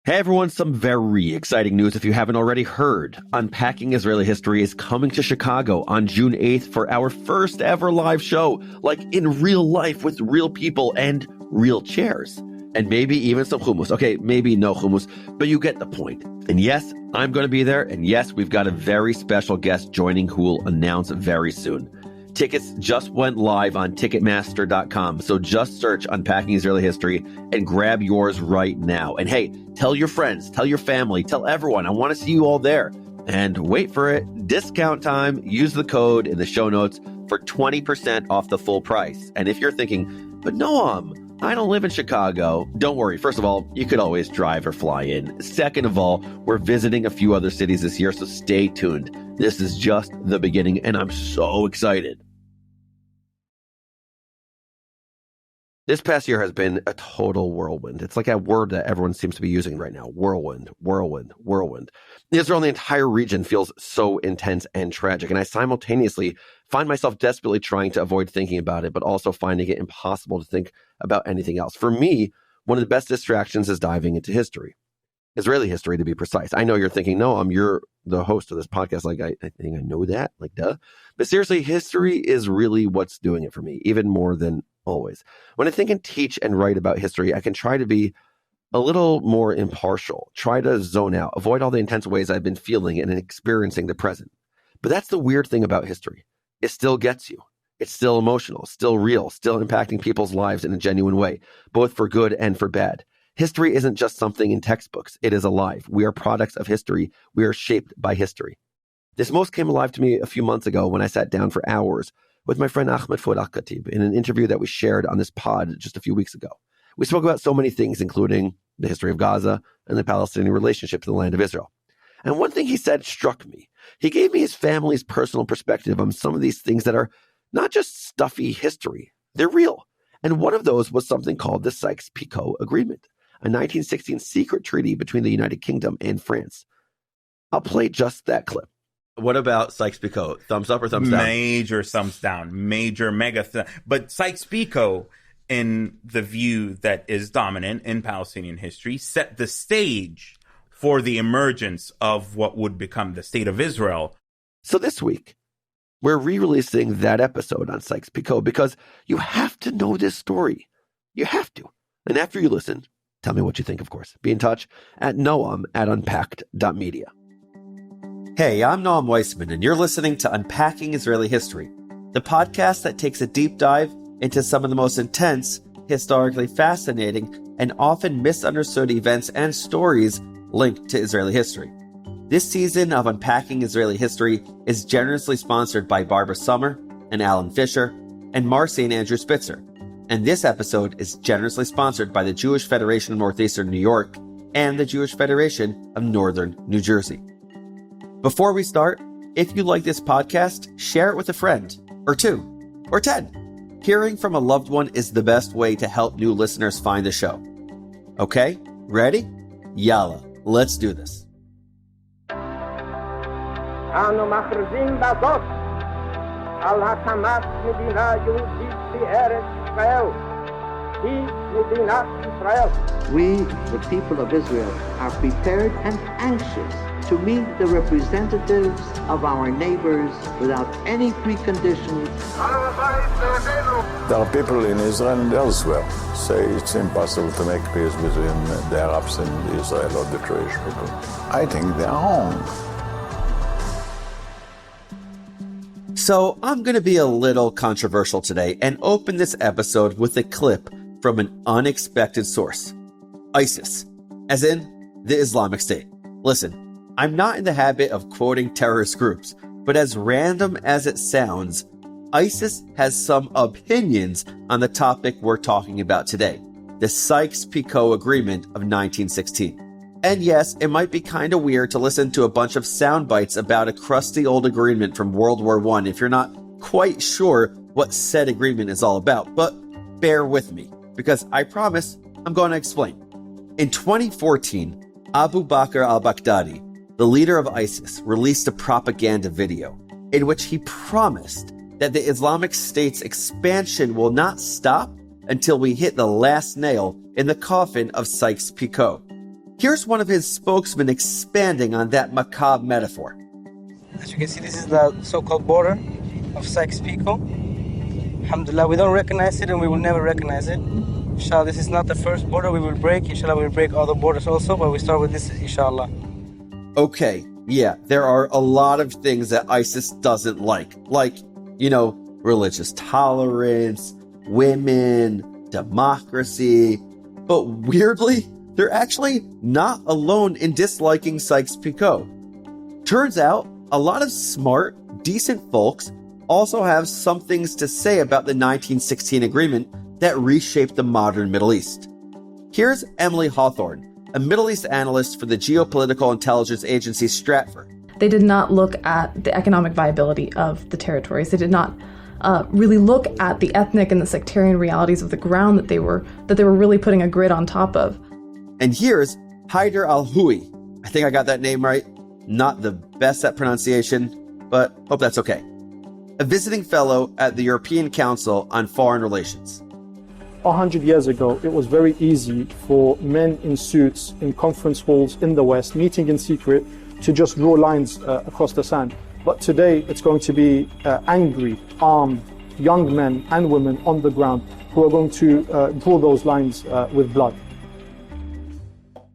Hey everyone, some very exciting news if you haven't already heard. Unpacking Israeli History is coming to Chicago on June 8th for our first ever live show, like in real life with real people and real chairs. And maybe even some hummus. Okay, maybe no hummus, but you get the point. And yes, I'm going to be there. And yes, we've got a very special guest joining who will announce very soon. Tickets just went live on Ticketmaster.com, so just search Unpacking Israeli History and grab yours right now. And hey, tell your friends, tell your family, tell everyone. I want to see you all there. And wait for it, discount time, use the code in the show notes for 20% off the full price. And if you're thinking, but Noam, I don't live in Chicago, don't worry. First of all, you could always drive or fly in. Second of all, we're visiting a few other cities this year, so stay tuned. This is just the beginning, and I'm so excited. This past year has been a total whirlwind. It's like a word that everyone seems to be using right now. Whirlwind, whirlwind, whirlwind. Israel and the entire region feels so intense and tragic, and I simultaneously find myself desperately trying to avoid thinking about it, but also finding it impossible to think about anything else. For me, one of the best distractions is diving into history. Israeli history, to be precise. I know you're thinking, no, you're the host of this podcast. Like, I think I know that. Like, duh. But seriously, history is really what's doing it for me, even more than always. When I think and teach and write about history, I can try to be a little more impartial, try to zone out, avoid all the intense ways I've been feeling and experiencing the present. But that's the weird thing about history. It still gets you. It's still emotional, still real, still impacting people's lives in a genuine way, both for good and for bad. History isn't just something in textbooks. It is alive. We are products of history. We are shaped by history. This most came alive to me a few months ago when I sat down for hours with my friend Ahmed Fouad Alkatib in an interview that we shared on this pod just a few weeks ago. We spoke about so many things, including the history of Gaza and the Palestinian relationship to the land of Israel. And one thing he said struck me. He gave me his family's personal perspective on some of these things that are not just stuffy history. They're real. And one of those was something called the Sykes-Picot Agreement, a 1916 secret treaty between the United Kingdom and France. I'll play just that clip. What about Sykes-Picot? Thumbs up or thumbs down? Major thumbs down. Major, mega. But Sykes-Picot, in the view that is dominant in Palestinian history, set the stage for the emergence of what would become the State of Israel. So this week, we're re-releasing that episode on Sykes-Picot because you have to know this story. You have to. And after you listen, tell me what you think, of course. Be in touch at Noam@Unpacked.media. Hey, I'm Noam Weissman, and you're listening to Unpacking Israeli History, the podcast that takes a deep dive into some of the most intense, historically fascinating, and often misunderstood events and stories linked to Israeli history. This season of Unpacking Israeli History is generously sponsored by Barbara Summer and Alan Fisher and Marcy and Andrew Spitzer. And this episode is generously sponsored by the Jewish Federation of Northeastern New York and the Jewish Federation of Northern New Jersey. Before we start, if you like this podcast, share it with a friend, or 2, or 10. Hearing from a loved one is the best way to help new listeners find the show. Okay, ready? Yalla, let's do this. אנו מכריזים בזאת על הקמת מדינה יהודית בארץ ישראל. היא מדינת ישראל. We, the people of Israel, are prepared and anxious to meet the representatives of our neighbors without any preconditions. There are people in Israel and elsewhere say it's impossible to make peace between the Arabs and Israel or the Jewish people. I think they are wrong. So I'm going to be a little controversial today and open this episode with a clip from an unexpected source. ISIS, as in the Islamic State. Listen, I'm not in the habit of quoting terrorist groups, but as random as it sounds, ISIS has some opinions on the topic we're talking about today, the Sykes-Picot Agreement of 1916. And yes, it might be kind of weird to listen to a bunch of sound bites about a crusty old agreement from World War I if you're not quite sure what said agreement is all about, but bear with me, because I promise I'm going to explain. In 2014, Abu Bakr al-Baghdadi, the leader of ISIS, released a propaganda video in which he promised that the Islamic State's expansion will not stop until we hit the last nail in the coffin of Sykes-Picot. Here's one of his spokesmen expanding on that macabre metaphor. As you can see, this is the so-called border of Sykes-Picot. Alhamdulillah, we don't recognize it and we will never recognize it. Inshallah, this is not the first border we will break. Inshallah, we will break other borders also, but we start with this, inshallah. Okay, yeah, there are a lot of things that ISIS doesn't like, religious tolerance, women, democracy. But weirdly, they're actually not alone in disliking Sykes-Picot. Turns out, a lot of smart, decent folks also have some things to say about the 1916 agreement that reshaped the modern Middle East. Here's Emily Hawthorne, a Middle East analyst for the geopolitical intelligence agency Stratfor. They did not look at the economic viability of the territories. They did not really look at the ethnic and the sectarian realities of the ground that they were really putting a grid on top of. And here's Haider Al-Houhi. I think I got that name right. Not the best at pronunciation, but hope that's okay. A visiting fellow at the European Council on Foreign Relations. 100 years ago, it was very easy for men in suits in conference halls in the West, meeting in secret, to just draw lines across the sand. But today, it's going to be angry, armed, young men and women on the ground who are going to draw those lines with blood.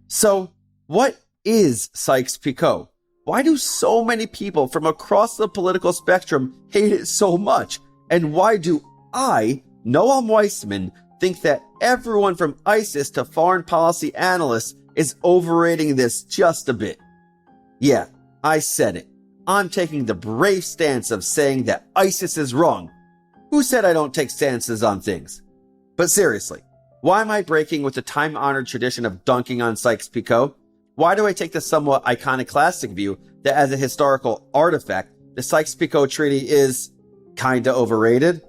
So, what is Sykes-Picot? Why do so many people from across the political spectrum hate it so much? And why do I, Noam Weissman, think that everyone from ISIS to foreign policy analysts is overrating this just a bit? Yeah, I said it. I'm taking the brave stance of saying that ISIS is wrong. Who said I don't take stances on things? But seriously, why am I breaking with the time-honored tradition of dunking on Sykes-Picot? Why do I take the somewhat iconoclastic view that as a historical artifact, the Sykes-Picot Treaty is kinda overrated?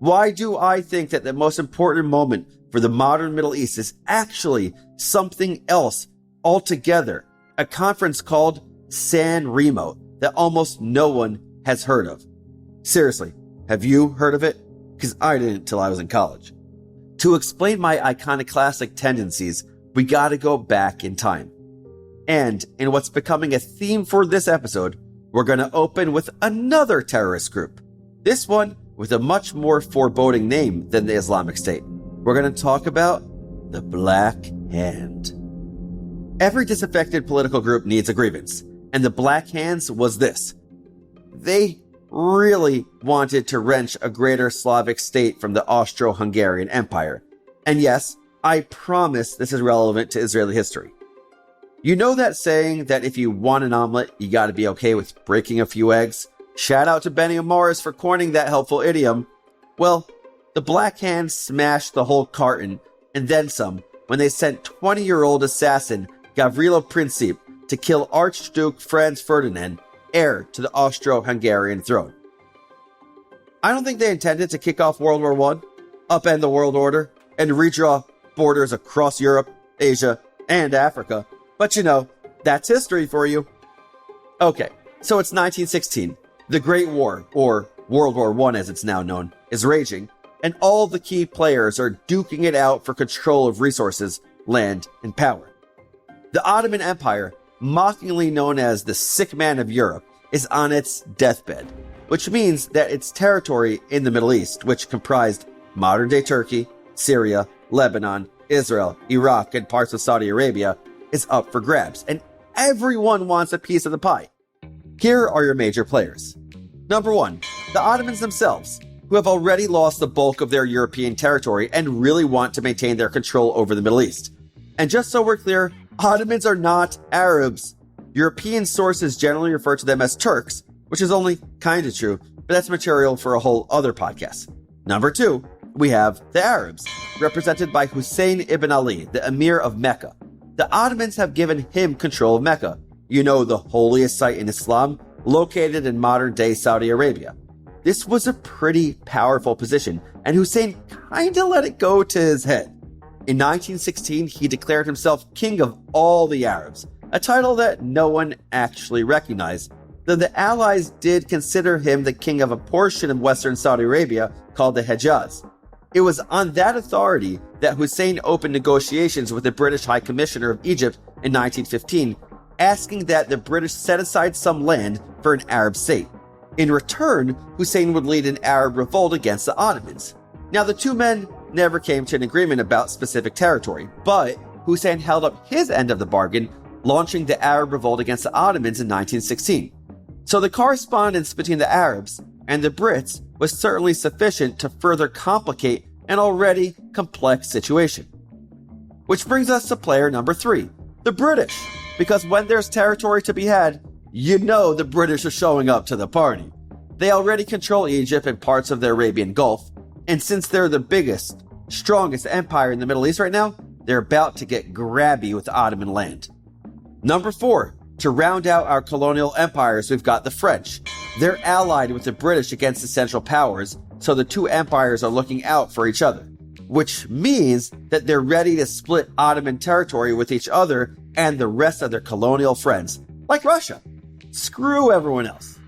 Why do I think that the most important moment for the modern Middle East is actually something else altogether? A conference called San Remo that almost no one has heard of. Seriously, have you heard of it? Because I didn't till I was in college. To explain my iconoclastic tendencies, we gotta go back in time. And in what's becoming a theme for this episode, we're gonna open with another terrorist group. This one with a much more foreboding name than the Islamic State. We're gonna talk about the Black Hand. Every disaffected political group needs a grievance, and the Black Hands was this. They really wanted to wrench a greater Slavic state from the Austro-Hungarian Empire. And yes, I promise this is relevant to Israeli history. You know that saying that if you want an omelet, you gotta be okay with breaking a few eggs? Shout out to Benny Morris for coining that helpful idiom. Well, the Black Hand smashed the whole carton, and then some, when they sent 20-year-old assassin Gavrilo Princip to kill Archduke Franz Ferdinand, heir to the Austro-Hungarian throne. I don't think they intended to kick off World War I, upend the world order, and redraw borders across Europe, Asia, and Africa. But that's history for you. Okay, so it's 1916. The Great War, or World War I as it's now known, is raging, and all the key players are duking it out for control of resources, land, and power. The Ottoman Empire, mockingly known as the sick man of Europe, is on its deathbed, which means that its territory in the Middle East, which comprised modern-day Turkey, Syria, Lebanon, Israel, Iraq, and parts of Saudi Arabia, is up for grabs, and everyone wants a piece of the pie. Here are your major players. Number 1, the Ottomans themselves, who have already lost the bulk of their European territory and really want to maintain their control over the Middle East. And just so we're clear, Ottomans are not Arabs. European sources generally refer to them as Turks, which is only kind of true, but that's material for a whole other podcast. Number 2, we have the Arabs, represented by Hussein ibn Ali, the Emir of Mecca. The Ottomans have given him control of Mecca, the holiest site in Islam, located in modern-day Saudi Arabia. This was a pretty powerful position, and Hussein kinda let it go to his head. In 1916, he declared himself king of all the Arabs, a title that no one actually recognized, though the Allies did consider him the king of a portion of western Saudi Arabia called the Hejaz. It was on that authority that Hussein opened negotiations with the British High Commissioner of Egypt, in 1915, asking that the British set aside some land for an Arab state. In return, Hussein would lead an Arab revolt against the Ottomans. Now, the two men never came to an agreement about specific territory, but Hussein held up his end of the bargain, launching the Arab revolt against the Ottomans in 1916. So the correspondence between the Arabs and the Brits was certainly sufficient to further complicate an already complex situation. Which brings us to player number 3, the British. Because when there's territory to be had, you know the British are showing up to the party. They already control Egypt and parts of the Arabian Gulf, and since they're the biggest, strongest empire in the Middle East right now, they're about to get grabby with Ottoman land. Number 4, to round out our colonial empires, we've got the French. They're allied with the British against the Central Powers, so the two empires are looking out for each other, which means that they're ready to split Ottoman territory with each other and the rest of their colonial friends, like Russia. Screw everyone else.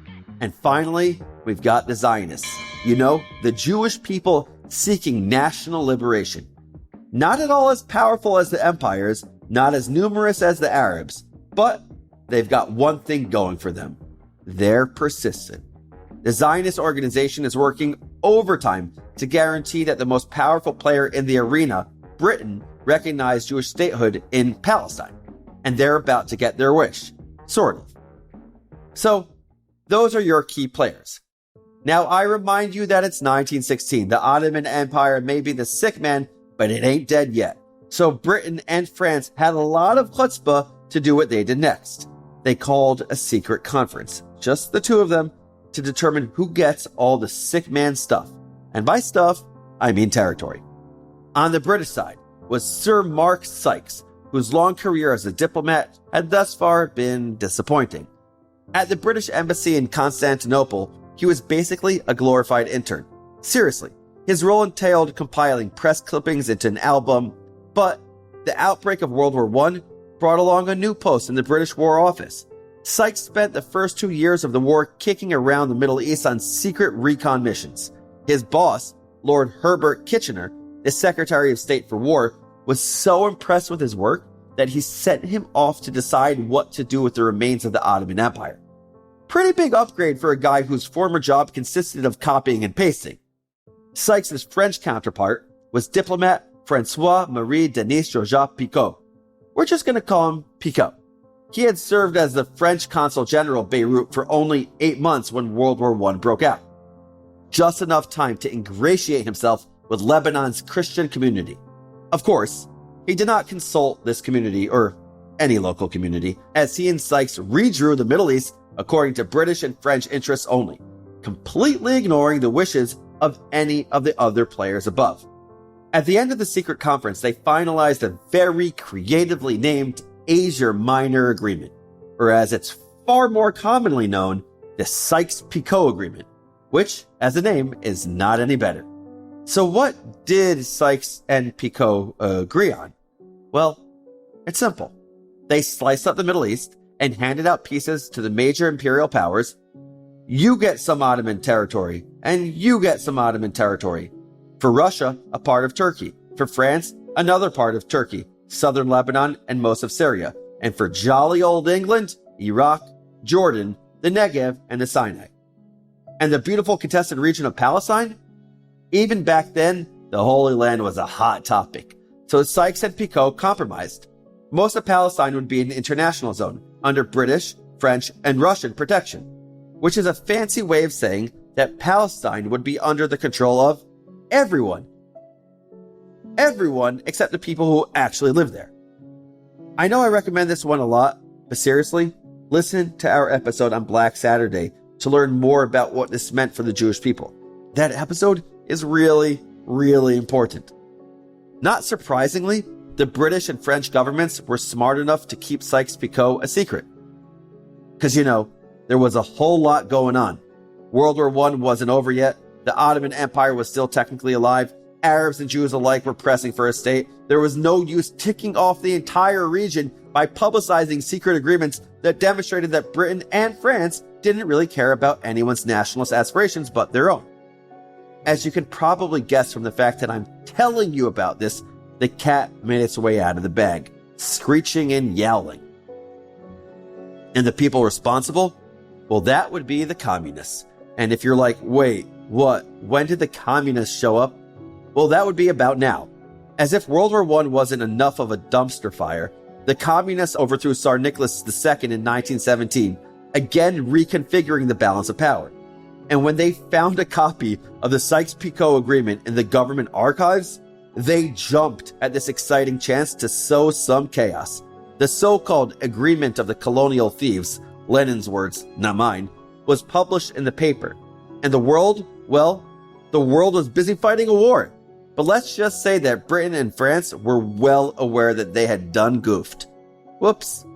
And finally, we've got the Zionists. You know, the Jewish people seeking national liberation. Not at all as powerful as the empires, not as numerous as the Arabs, but they've got one thing going for them. They're persistent. The Zionist organization is working overtime to guarantee that the most powerful player in the arena, Britain, recognize Jewish statehood in Palestine. And they're about to get their wish. Sort of. So, those are your key players. Now, I remind you that it's 1916. The Ottoman Empire may be the sick man, but it ain't dead yet. So Britain and France had a lot of chutzpah to do what they did next. They called a secret conference, just the two of them, to determine who gets all the sick man stuff. And by stuff, I mean territory. On the British side was Sir Mark Sykes, whose long career as a diplomat had thus far been disappointing. At the British Embassy in Constantinople, he was basically a glorified intern. Seriously, his role entailed compiling press clippings into an album, but the outbreak of World War I brought along a new post in the British War Office. Sykes spent the first 2 years of the war kicking around the Middle East on secret recon missions. His boss, Lord Herbert Kitchener, the Secretary of State for War, was so impressed with his work that he sent him off to decide what to do with the remains of the Ottoman Empire. Pretty big upgrade for a guy whose former job consisted of copying and pasting. Sykes' French counterpart was diplomat François-Marie Denis Joseph Picot. We're just going to call him Picot. He had served as the French Consul General Beirut for only 8 months when World War I broke out. Just enough time to ingratiate himself with Lebanon's Christian community. Of course, he did not consult this community or any local community, as he and Sykes redrew the Middle East according to British and French interests only, completely ignoring the wishes of any of the other players above. At the end of the secret conference, they finalized a very creatively named Asia Minor Agreement, or as it's far more commonly known, the Sykes-Picot Agreement, which, as a name, is not any better. So what did Sykes and Picot agree on? Well, it's simple. They sliced up the Middle East and handed out pieces to the major imperial powers. You get some Ottoman territory, and you get some Ottoman territory. For Russia, a part of Turkey. For France, another part of Turkey, southern Lebanon, and most of Syria. And for jolly old England, Iraq, Jordan, the Negev, and the Sinai. And the beautiful contested region of Palestine? Even back then, the Holy Land was a hot topic. So Sykes and Picot compromised. Most of Palestine would be an international zone, under British, French, and Russian protection, which is a fancy way of saying that Palestine would be under the control of everyone. Everyone except the people who actually live there. I know I recommend this one a lot, but seriously, listen to our episode on Black Saturday to learn more about what this meant for the Jewish people. That episode is really, really important. Not surprisingly, the British and French governments were smart enough to keep Sykes-Picot a secret. Because, there was a whole lot going on. World War I wasn't over yet. The Ottoman Empire was still technically alive. Arabs and Jews alike were pressing for a state. There was no use ticking off the entire region by publicizing secret agreements that demonstrated that Britain and France didn't really care about anyone's nationalist aspirations but their own. As you can probably guess from the fact that I'm telling you about this, the cat made its way out of the bag. screeching and yowling. And the people responsible? Well, that would be the communists. And if you're like, wait, what? When did the communists show up? Well, that would be about now. As if World War I wasn't enough of a dumpster fire, the communists overthrew Tsar Nicholas II in 1917, again reconfiguring the balance of power. And when they found a copy of the Sykes-Picot Agreement in the government archives, they jumped at this exciting chance to sow some chaos. The so-called Agreement of the Colonial Thieves, Lenin's words, not mine, was published in the paper. And the world, well, the world was busy fighting a war. But let's just say that Britain and France were well aware that they had done goofed. Whoops.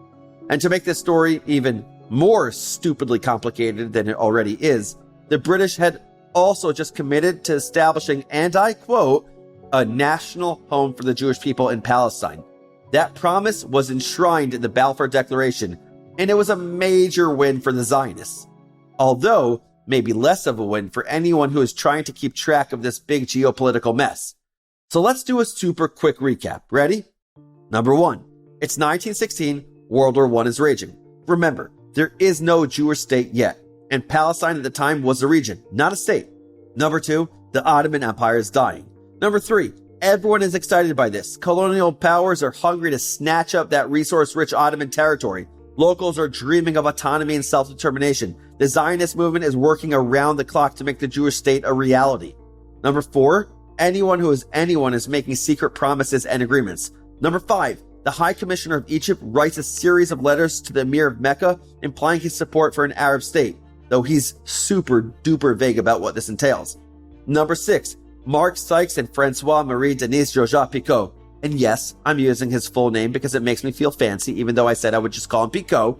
And to make this story even more stupidly complicated than it already is, the British had also just committed to establishing, and I quote, a national home for the Jewish people in Palestine. That promise was enshrined in the Balfour Declaration, and it was a major win for the Zionists. Although, maybe less of a win for anyone who is trying to keep track of this big geopolitical mess. So let's do a super quick recap. Ready? Number 1. It's 1916, World War I is raging. Remember, there is no Jewish state yet, and Palestine at the time was a region, not a state. Number 2, the Ottoman Empire is dying. Number 3, everyone is excited by this. Colonial powers are hungry to snatch up that resource-rich Ottoman territory. Locals are dreaming of autonomy and self-determination. The Zionist movement is working around the clock to make the Jewish state a reality. Number 4, anyone who is anyone is making secret promises and agreements. Number 5, the High Commissioner of Egypt writes a series of letters to the Emir of Mecca implying his support for an Arab state, though he's super duper vague about what this entails. Number 6, Mark Sykes and Francois Marie Denise Joseph-Picot. And yes, I'm using his full name because it makes me feel fancy, even though I said I would just call him Picot.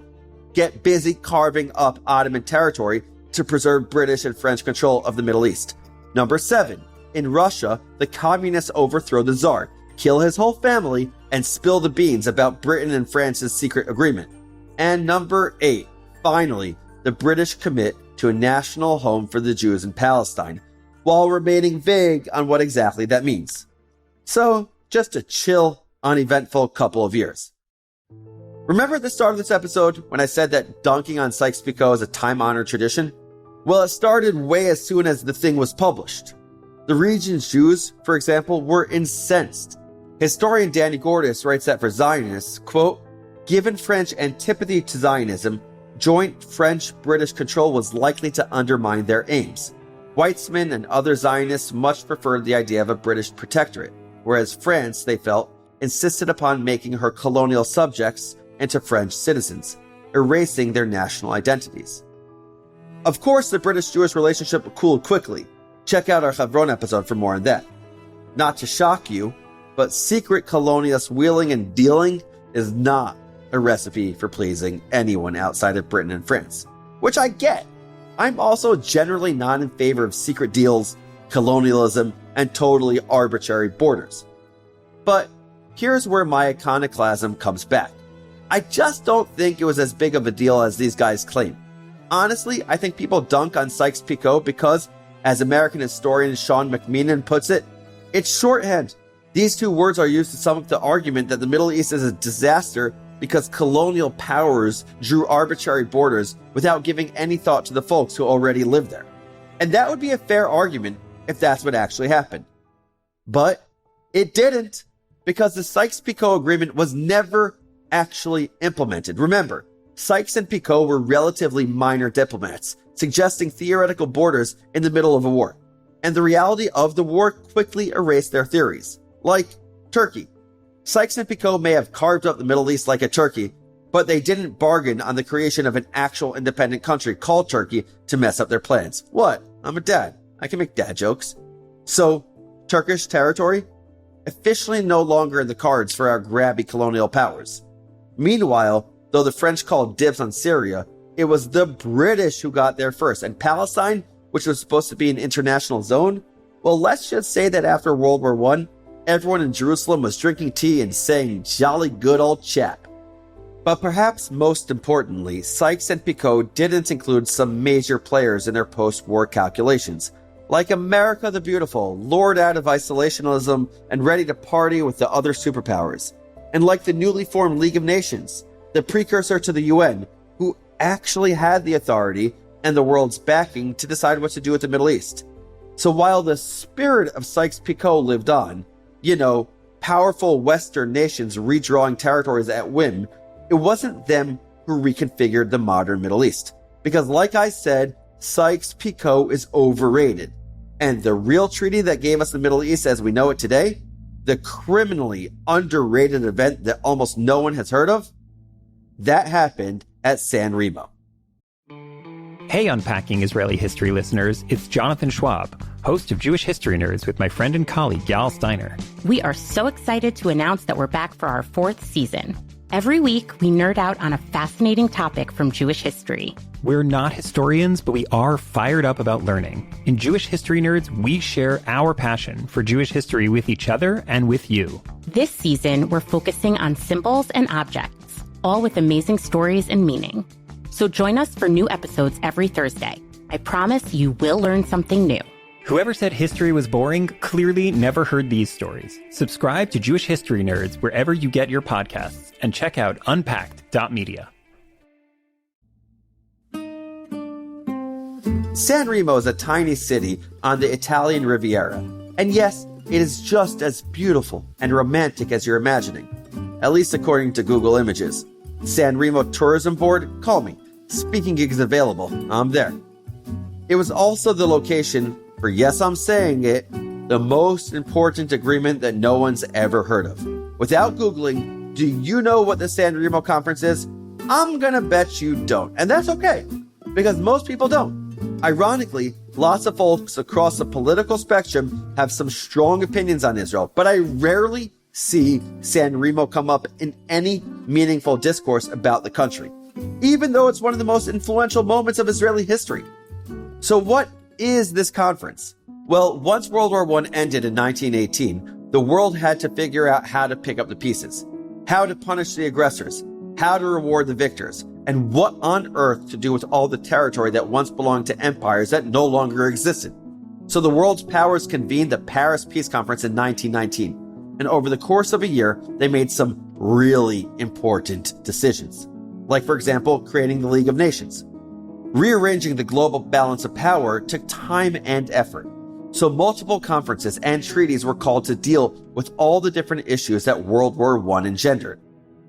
Get busy carving up Ottoman territory to preserve British and French control of the Middle East. Number 7, in Russia, the communists overthrow the Tsar, kill his whole family, and spill the beans about Britain and France's secret agreement. And number 8, finally, the British commit to a national home for the Jews in Palestine, while remaining vague on what exactly that means. So, just a chill, uneventful couple of years. Remember at the start of this episode when I said that dunking on Sykes-Picot is a time-honored tradition? Well, it started way as soon as the thing was published. The region's Jews, for example, were incensed. Historian Danny Gordis writes that for Zionists, quote, given French antipathy to Zionism, joint French-British control was likely to undermine their aims. Weissman and other Zionists much preferred the idea of a British protectorate, whereas France, they felt, insisted upon making her colonial subjects into French citizens, erasing their national identities. Of course, the British-Jewish relationship cooled quickly. Check out our Chevron episode for more on that. Not to shock you, but secret colonialist wheeling and dealing is not a recipe for pleasing anyone outside of Britain and France, which I get. I'm also generally not in favor of secret deals, colonialism, and totally arbitrary borders. But here's where my iconoclasm comes back. I just don't think it was as big of a deal as these guys claim. Honestly, I think people dunk on Sykes-Picot because, as American historian Sean McMenan puts it, it's shorthand. These two words are used to sum up the argument that the Middle East is a disaster because colonial powers drew arbitrary borders without giving any thought to the folks who already live there. And that would be a fair argument if that's what actually happened. But it didn't, because the Sykes-Picot Agreement was never actually implemented. Remember, Sykes and Picot were relatively minor diplomats, suggesting theoretical borders in the middle of a war. And the reality of the war quickly erased their theories. Like Turkey. Sykes and Picot may have carved up the Middle East like a turkey, but they didn't bargain on the creation of an actual independent country called Turkey to mess up their plans. What? I'm a dad. I can make dad jokes. So, Turkish territory? Officially no longer in the cards for our grabby colonial powers. Meanwhile, though the French called dibs on Syria, it was the British who got there first, and Palestine, which was supposed to be an international zone, well, let's just say that after World War I, everyone in Jerusalem was drinking tea and saying, jolly good old chap. But perhaps most importantly, Sykes and Picot didn't include some major players in their post-war calculations, like America the Beautiful, lured out of isolationism and ready to party with the other superpowers. And like the newly formed League of Nations, the precursor to the UN, who actually had the authority and the world's backing to decide what to do with the Middle East. So while the spirit of Sykes-Picot lived on, powerful Western nations redrawing territories at whim, it wasn't them who reconfigured the modern Middle East. Because like I said, Sykes-Picot is overrated. And the real treaty that gave us the Middle East as we know it today, the criminally underrated event that almost no one has heard of, that happened at San Remo. Hey, Unpacking Israeli History listeners, it's Jonathan Schwab, host of Jewish History Nerds with my friend and colleague Gal Steiner. We are so excited to announce that we're back for our 4th season. Every week, we nerd out on a fascinating topic from Jewish history. We're not historians, but we are fired up about learning. In Jewish History Nerds, we share our passion for Jewish history with each other and with you. This season, we're focusing on symbols and objects, all with amazing stories and meaning. So join us for new episodes every Thursday. I promise you will learn something new. Whoever said history was boring clearly never heard these stories. Subscribe to Jewish History Nerds wherever you get your podcasts and check out unpacked.media. San Remo is a tiny city on the Italian Riviera. And yes, it is just as beautiful and romantic as you're imagining. At least according to Google Images. San Remo Tourism Board, call me. Speaking gigs available, I'm there. It was also the location for, yes, I'm saying it, the most important agreement that no one's ever heard of. Without Googling, do you know what the San Remo Conference is? I'm gonna bet you don't. And that's okay, because most people don't. Ironically, lots of folks across the political spectrum have some strong opinions on Israel, but I rarely see San Remo come up in any meaningful discourse about the country, even though it's one of the most influential moments of Israeli history. So what is this conference? Well, once World War I ended in 1918, the world had to figure out how to pick up the pieces, how to punish the aggressors, how to reward the victors, and what on earth to do with all the territory that once belonged to empires that no longer existed. So the world's powers convened the Paris Peace Conference in 1919. And over the course of a year, they made some really important decisions. Like, for example, creating the League of Nations. Rearranging the global balance of power took time and effort. So multiple conferences and treaties were called to deal with all the different issues that World War I engendered.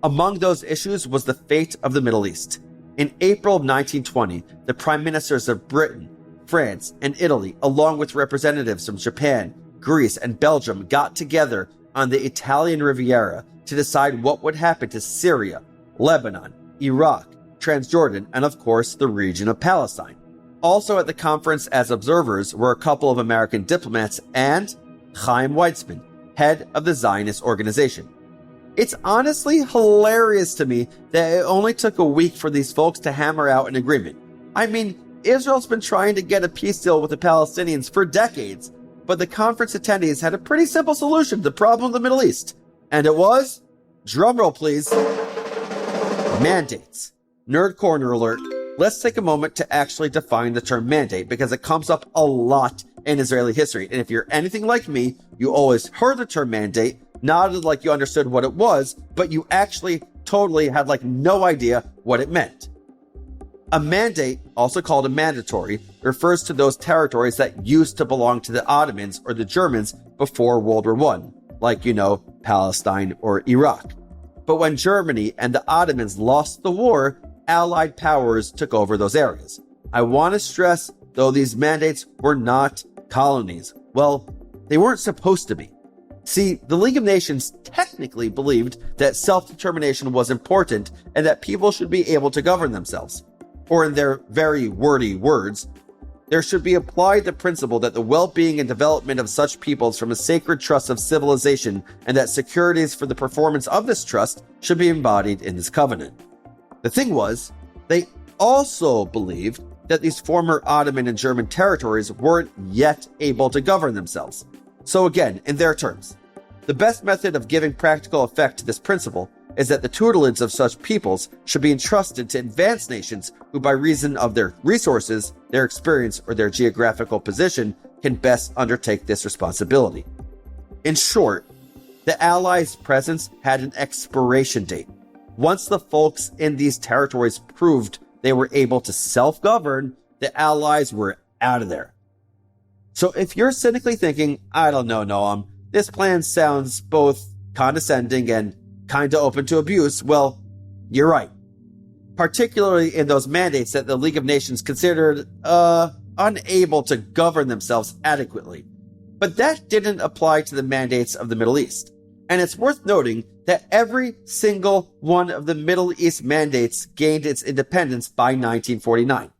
Among those issues was the fate of the Middle East. In April of 1920, the prime ministers of Britain, France, and Italy, along with representatives from Japan, Greece, and Belgium, got together on the Italian Riviera to decide what would happen to Syria, Lebanon, Iraq, Transjordan, and of course the region of Palestine. Also at the conference as observers were a couple of American diplomats and Chaim Weizmann, head of the Zionist organization. It's honestly hilarious to me that it only took a week for these folks to hammer out an agreement. I mean, Israel's been trying to get a peace deal with the Palestinians for decades, but the conference attendees had a pretty simple solution to the problem of the Middle East. And it was, drumroll please, mandates. Nerd corner alert. Let's take a moment to actually define the term mandate because it comes up a lot in Israeli history. And if you're anything like me, you always heard the term mandate, nodded like you understood what it was, but you actually totally had no idea what it meant. A mandate, also called a mandatory, refers to those territories that used to belong to the Ottomans or the Germans before World War I, like, Palestine or Iraq. But when Germany and the Ottomans lost the war, Allied powers took over those areas. I want to stress, though, these mandates were not colonies. Well, they weren't supposed to be. See, the League of Nations technically believed that self-determination was important and that people should be able to govern themselves. Or in their very wordy words, there should be applied the principle that the well-being and development of such peoples from a sacred trust of civilization and that securities for the performance of this trust should be embodied in this covenant. The thing was, they also believed that these former Ottoman and German territories weren't yet able to govern themselves. So again, in their terms, the best method of giving practical effect to this principle is that the tutelage of such peoples should be entrusted to advanced nations who, by reason of their resources, their experience, or their geographical position, can best undertake this responsibility. In short, The Allies' presence had an expiration date. Once the folks in these territories proved they were able to self-govern, the Allies were out of there. So if you're cynically thinking, I don't know, Noam, this plan sounds both condescending and kind of open to abuse, well, you're right. Particularly in those mandates that the League of Nations considered unable to govern themselves adequately. But that didn't apply to the mandates of the Middle East. And it's worth noting that every single one of the Middle East mandates gained its independence by 1949.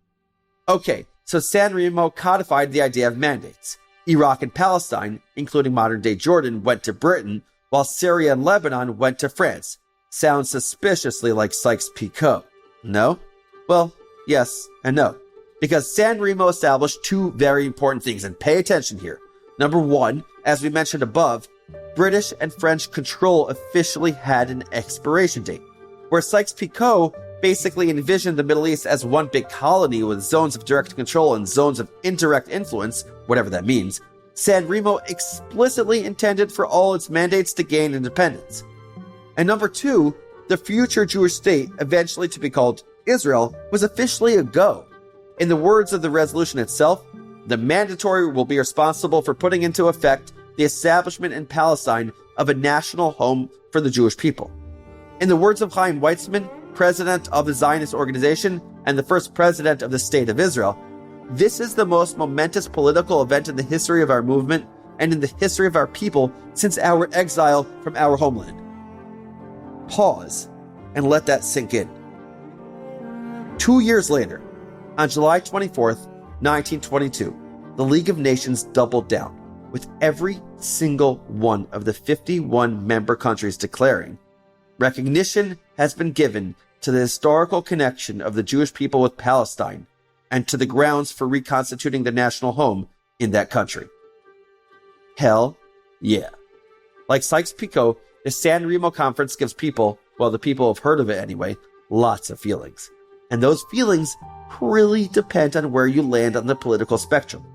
Okay, so San Remo codified the idea of mandates. Iraq and Palestine, including modern-day Jordan, went to Britain, while Syria and Lebanon went to France. Sounds suspiciously like Sykes-Picot. No? Well, yes and no. Because San Remo established two very important things, and pay attention here. Number one, as we mentioned above, British and French control officially had an expiration date, where Sykes-Picot basically envisioned the Middle East as one big colony with zones of direct control and zones of indirect influence, whatever that means. San Remo explicitly intended for all its mandates to gain independence. And number two, the future Jewish state, eventually to be called Israel, was officially a go. In the words of the resolution itself, the mandatory will be responsible for putting into effect the establishment in Palestine of a national home for the Jewish people. In the words of Noam Weissman, president of the Zionist organization and the first president of the State of Israel, this is the most momentous political event in the history of our movement and in the history of our people since our exile from our homeland. Pause and let that sink in. 2 years later, on July 24th, 1922, the League of Nations doubled down, with every single one of the 51 member countries declaring, recognition has been given to the historical connection of the Jewish people with Palestine and to the grounds for reconstituting the national home in that country. Hell yeah. Like Sykes-Picot, the San Remo Conference gives people, well, the people have heard of it anyway, lots of feelings. And those feelings really depend on where you land on the political spectrum.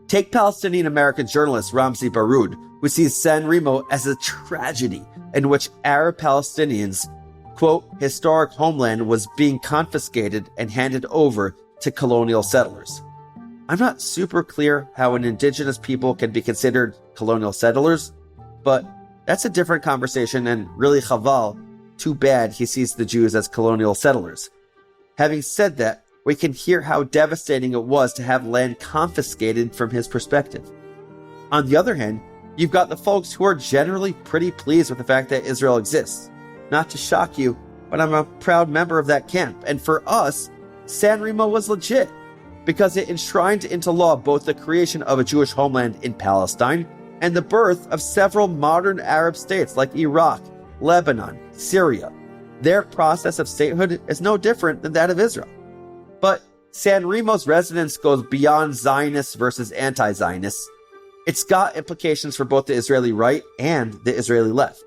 Take Palestinian-American journalist Ramzi Baroud, who sees San Remo as a tragedy in which Arab Palestinians' quote, historic homeland was being confiscated and handed over to colonial settlers. I'm not super clear how an indigenous people can be considered colonial settlers, but that's a different conversation and really chaval, too bad he sees the Jews as colonial settlers. Having said that, we can hear how devastating it was to have land confiscated from his perspective. On the other hand, you've got the folks who are generally pretty pleased with the fact that Israel exists. Not to shock you, but I'm a proud member of that camp, and for us, San Remo was legit, because it enshrined into law both the creation of a Jewish homeland in Palestine and the birth of several modern Arab states like Iraq, Lebanon, Syria. Their process of statehood is no different than that of Israel. But San Remo's resonance goes beyond Zionists versus anti-Zionists. It's got implications for both the Israeli right and the Israeli left.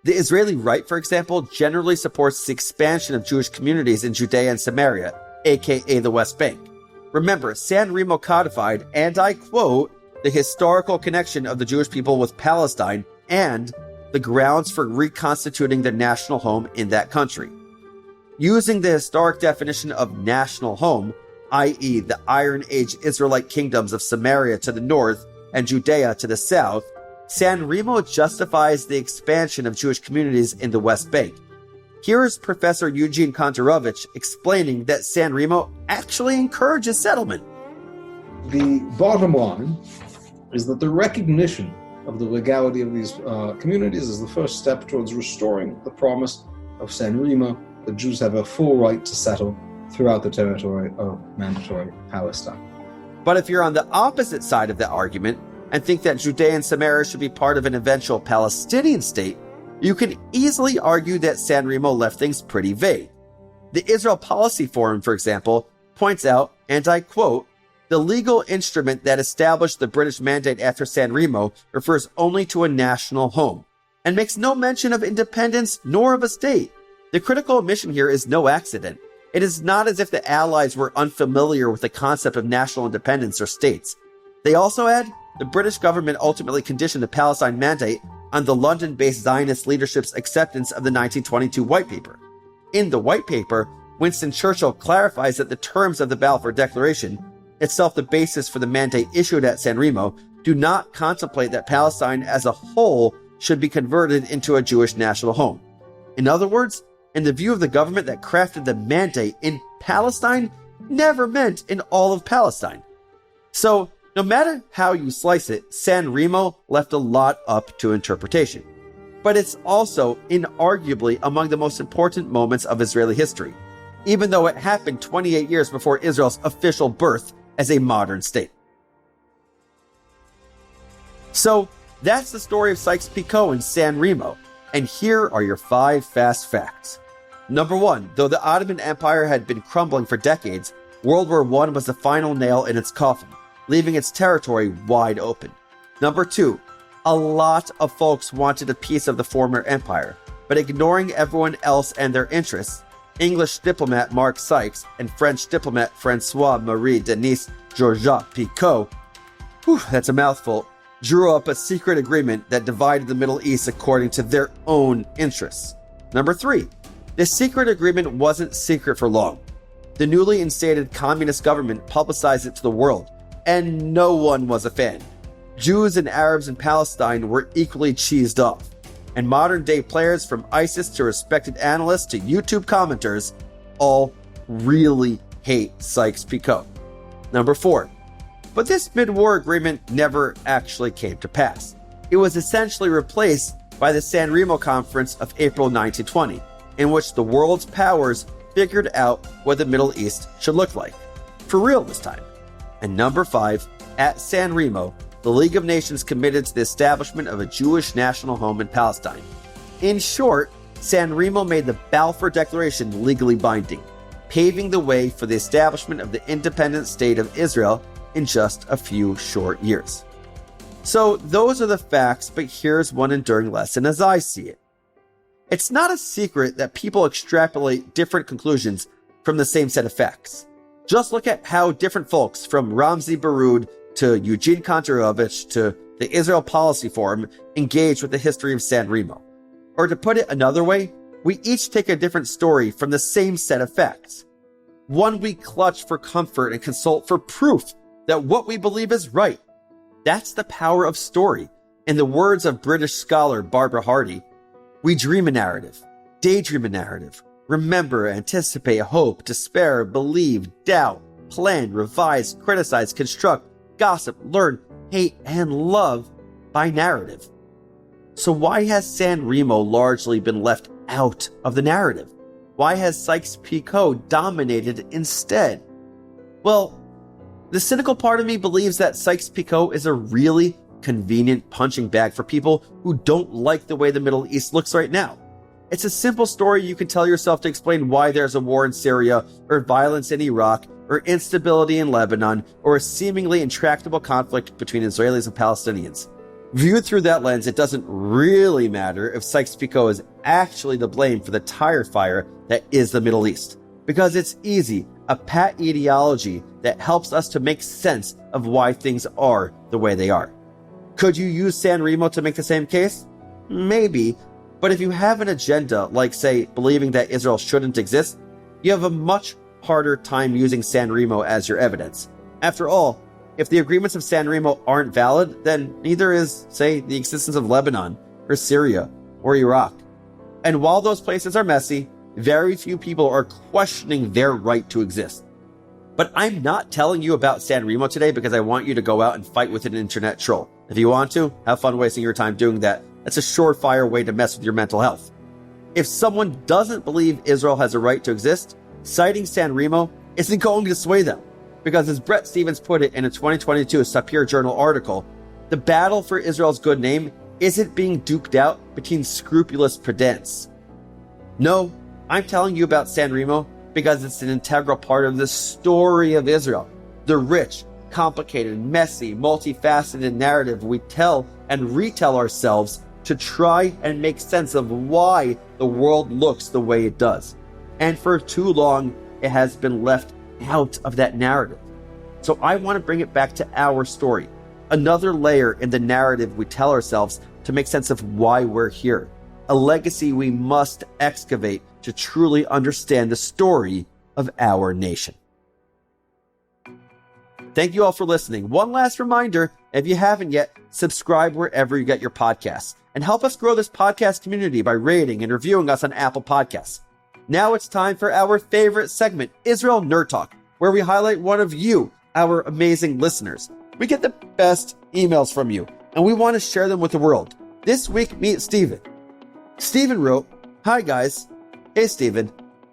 The Israeli right, for example, generally supports the expansion of Jewish communities in Judea and Samaria, aka the West Bank. Remember, San Remo codified, and I quote, the historical connection of the Jewish people with Palestine and the grounds for reconstituting their national home in that country. Using the historic definition of national home, i.e. the Iron Age Israelite kingdoms of Samaria to the north and Judea to the south, San Remo justifies the expansion of Jewish communities in the West Bank. Here is Professor Eugene Kontorovich explaining that San Remo actually encourages settlement. The bottom line is that the recognition of the legality of these communities is the first step towards restoring the promise of San Remo that Jews have a full right to settle throughout the territory of mandatory Palestine. But if you're on the opposite side of that argument and think that Judea and Samaria should be part of an eventual Palestinian state, you can easily argue that San Remo left things pretty vague. The Israel Policy Forum, for example, points out, and I quote, the legal instrument that established the British mandate after San Remo refers only to a national home, and makes no mention of independence nor of a state. The critical omission here is no accident. It is not as if the Allies were unfamiliar with the concept of national independence or states. They also add, the British government ultimately conditioned the Palestine mandate on the London-based Zionist leadership's acceptance of the 1922 White Paper. In the White Paper, Winston Churchill clarifies that the terms of the Balfour Declaration, itself the basis for the mandate issued at San Remo, do not contemplate that Palestine as a whole should be converted into a Jewish national home. In other words, in the view of the government that crafted the mandate, in Palestine never meant in all of Palestine. So, no matter how you slice it, San Remo left a lot up to interpretation. But it's also inarguably among the most important moments of Israeli history, even though it happened 28 years before Israel's official birth as a modern state. So, that's the story of Sykes-Picot and San Remo, and here are your 5 fast facts. Number 1, though the Ottoman Empire had been crumbling for decades, World War I was the final nail in its coffin, leaving its territory wide open. Number 2, a lot of folks wanted a piece of the former empire, but ignoring everyone else and their interests, English diplomat Mark Sykes and French diplomat François-Marie Denis Georges-Picot, that's a mouthful, drew up a secret agreement that divided the Middle East according to their own interests. Number 3, this secret agreement wasn't secret for long. The newly instated communist government publicized it to the world, and no one was a fan. Jews and Arabs in Palestine were equally cheesed off, and modern-day players from ISIS to respected analysts to YouTube commenters all really hate Sykes-Picot. Number 4, but this mid-war agreement never actually came to pass. It was essentially replaced by the San Remo Conference of April 1920, in which the world's powers figured out what the Middle East should look like. For real this time. And number 5, at San Remo, the League of Nations committed to the establishment of a Jewish national home in Palestine. In short, San Remo made the Balfour Declaration legally binding, paving the way for the establishment of the independent state of Israel in just a few short years. So those are the facts, but here's one enduring lesson as I see it. It's not a secret that people extrapolate different conclusions from the same set of facts. Just look at how different folks, from Ramzi Baroud to Eugene Kontorovich to the Israel Policy Forum, engage with the history of San Remo. Or to put it another way, we each take a different story from the same set of facts. One we clutch for comfort and consult for proof that what we believe is right. That's the power of story. In the words of British scholar Barbara Hardy, we dream a narrative, daydream a narrative, remember, anticipate, hope, despair, believe, doubt, plan, revise, criticize, construct, gossip, learn, hate, and love by narrative. So why has San Remo largely been left out of the narrative? Why has Sykes-Picot dominated instead? Well, the cynical part of me believes that Sykes-Picot is a really convenient punching bag for people who don't like the way the Middle East looks right now. It's a simple story you can tell yourself to explain why there's a war in Syria, or violence in Iraq, or instability in Lebanon, or a seemingly intractable conflict between Israelis and Palestinians. Viewed through that lens, it doesn't really matter if Sykes-Picot is actually to blame for the tire fire that is the Middle East. Because it's easy, a pat ideology that helps us to make sense of why things are the way they are. Could you use San Remo to make the same case? Maybe, but if you have an agenda, like, say, believing that Israel shouldn't exist, you have a much harder time using San Remo as your evidence. After all, if the agreements of San Remo aren't valid, then neither is, say, the existence of Lebanon, or Syria, or Iraq. And while those places are messy, very few people are questioning their right to exist. But I'm not telling you about San Remo today because I want you to go out and fight with an internet troll. If you want to, have fun wasting your time doing that. That's a surefire way to mess with your mental health. If someone doesn't believe Israel has a right to exist, citing San Remo isn't going to sway them. Because as Bret Stephens put it in a 2022 Sapir Journal article, the battle for Israel's good name isn't being duked out between scrupulous pedants. No, I'm telling you about San Remo because it's an integral part of the story of Israel. The rich, complicated, messy, multifaceted narrative we tell and retell ourselves to try and make sense of why the world looks the way it does. And for too long, it has been left out of that narrative. So I want to bring it back to our story, another layer in the narrative we tell ourselves to make sense of why we're here. A legacy we must excavate to truly understand the story of our nation. Thank you all for listening. One last reminder, if you haven't yet, subscribe wherever you get your podcasts and help us grow this podcast community by rating and reviewing us on Apple Podcasts. Now it's time for our favorite segment, Israel Nerd Talk, where we highlight one of you, our amazing listeners. We get the best emails from you, and we want to share them with the world. This week, meet Steven. Steven wrote, "Hi guys. Hey Steven.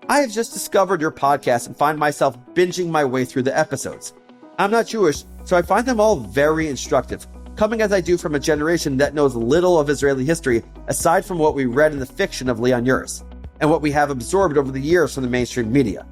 I have just discovered your podcast and find myself binging my way through the episodes. I'm not Jewish, so I find them all very instructive, coming as I do from a generation that knows little of Israeli history aside from what we read in the fiction of Leon Uris, and what we have absorbed over the years from the mainstream media.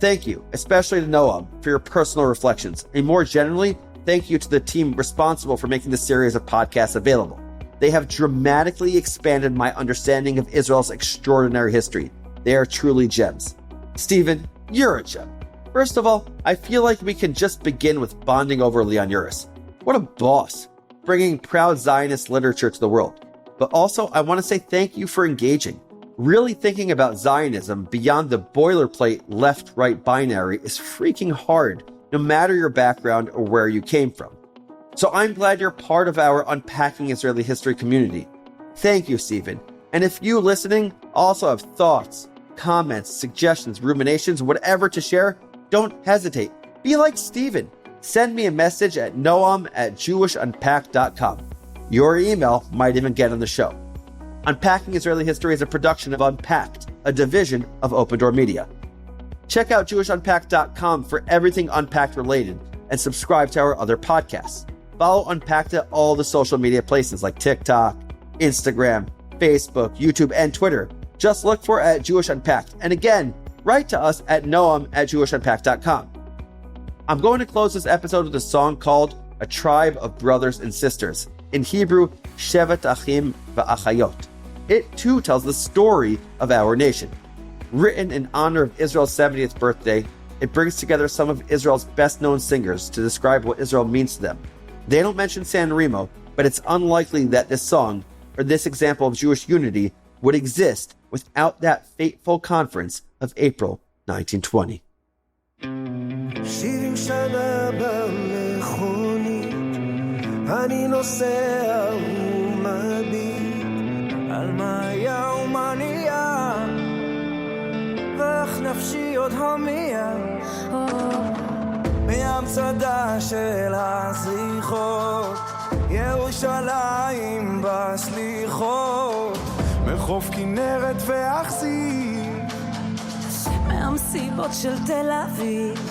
Thank you, especially to Noam, for your personal reflections, and more generally, thank you to the team responsible for making this series of podcasts available. They have dramatically expanded my understanding of Israel's extraordinary history. They are truly gems. Steven, you're a gem. First of all, I feel like we can just begin with bonding over Leon Uris. What a boss, bringing proud Zionist literature to the world. But also, I want to say thank you for engaging. Really thinking about Zionism beyond the boilerplate left-right binary is freaking hard, no matter your background or where you came from. So I'm glad you're part of our Unpacking Israeli History community. Thank you, Stephen. And if you listening also have thoughts, comments, suggestions, ruminations, whatever to share, don't hesitate. Be like Stephen. Send me a message at noam@jewishunpacked.com. Your email might even get on the show. Unpacking Israeli History is a production of Unpacked, a division of OpenDor Media. Check out JewishUnpacked.com for everything Unpacked related and subscribe to our other podcasts. Follow Unpacked at all the social media places like TikTok, Instagram, Facebook, YouTube, and Twitter. Just look for @Jewish Unpacked. And again, write to us at noam@JewishUnpacked.com. I'm going to close this episode with a song called A Tribe of Brothers and Sisters. In Hebrew, Shevet Achim V'Achayot. It too tells the story of our nation. Written in honor of Israel's 70th birthday, it brings together some of Israel's best-known singers to describe what Israel means to them. They don't mention San Remo, but it's unlikely that this song, or this example of Jewish unity, would exist without that fateful conference of April 1920. אני נוסע ומביט על מה היה ומה נהיה ואיך נפשי עוד הומייה מהמצדה של הזריחות ירושלים בסליחות מחוף כנרת ואכזיב מהמסיבות של תל אביב.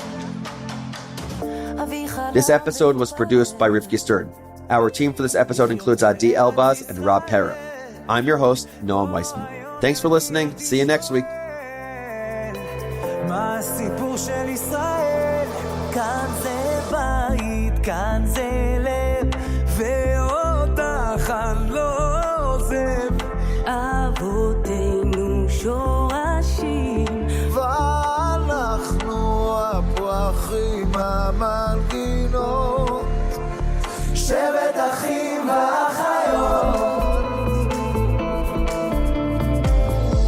This episode was produced by Rivki Stern. Our team for this episode includes Adi Elbaz and Rob Pera. I'm your host, Noam Weissman. Thanks for listening. See you next week. מה הסיפור של ישראל? כאן זה בית, כאן זה לב, ואותך אני לא עוזב. אבותינו שורשים, ואנחנו הפרחים המנגינות, שבט אחים ואחיות.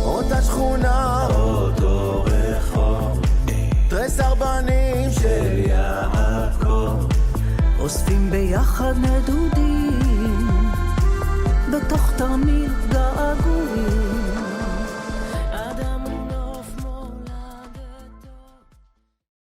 אותה שכונה, אותו רחוב, תרס ארבנים של יעקב, אוספים ביחד נדודים בתוך תרמיל געגועים.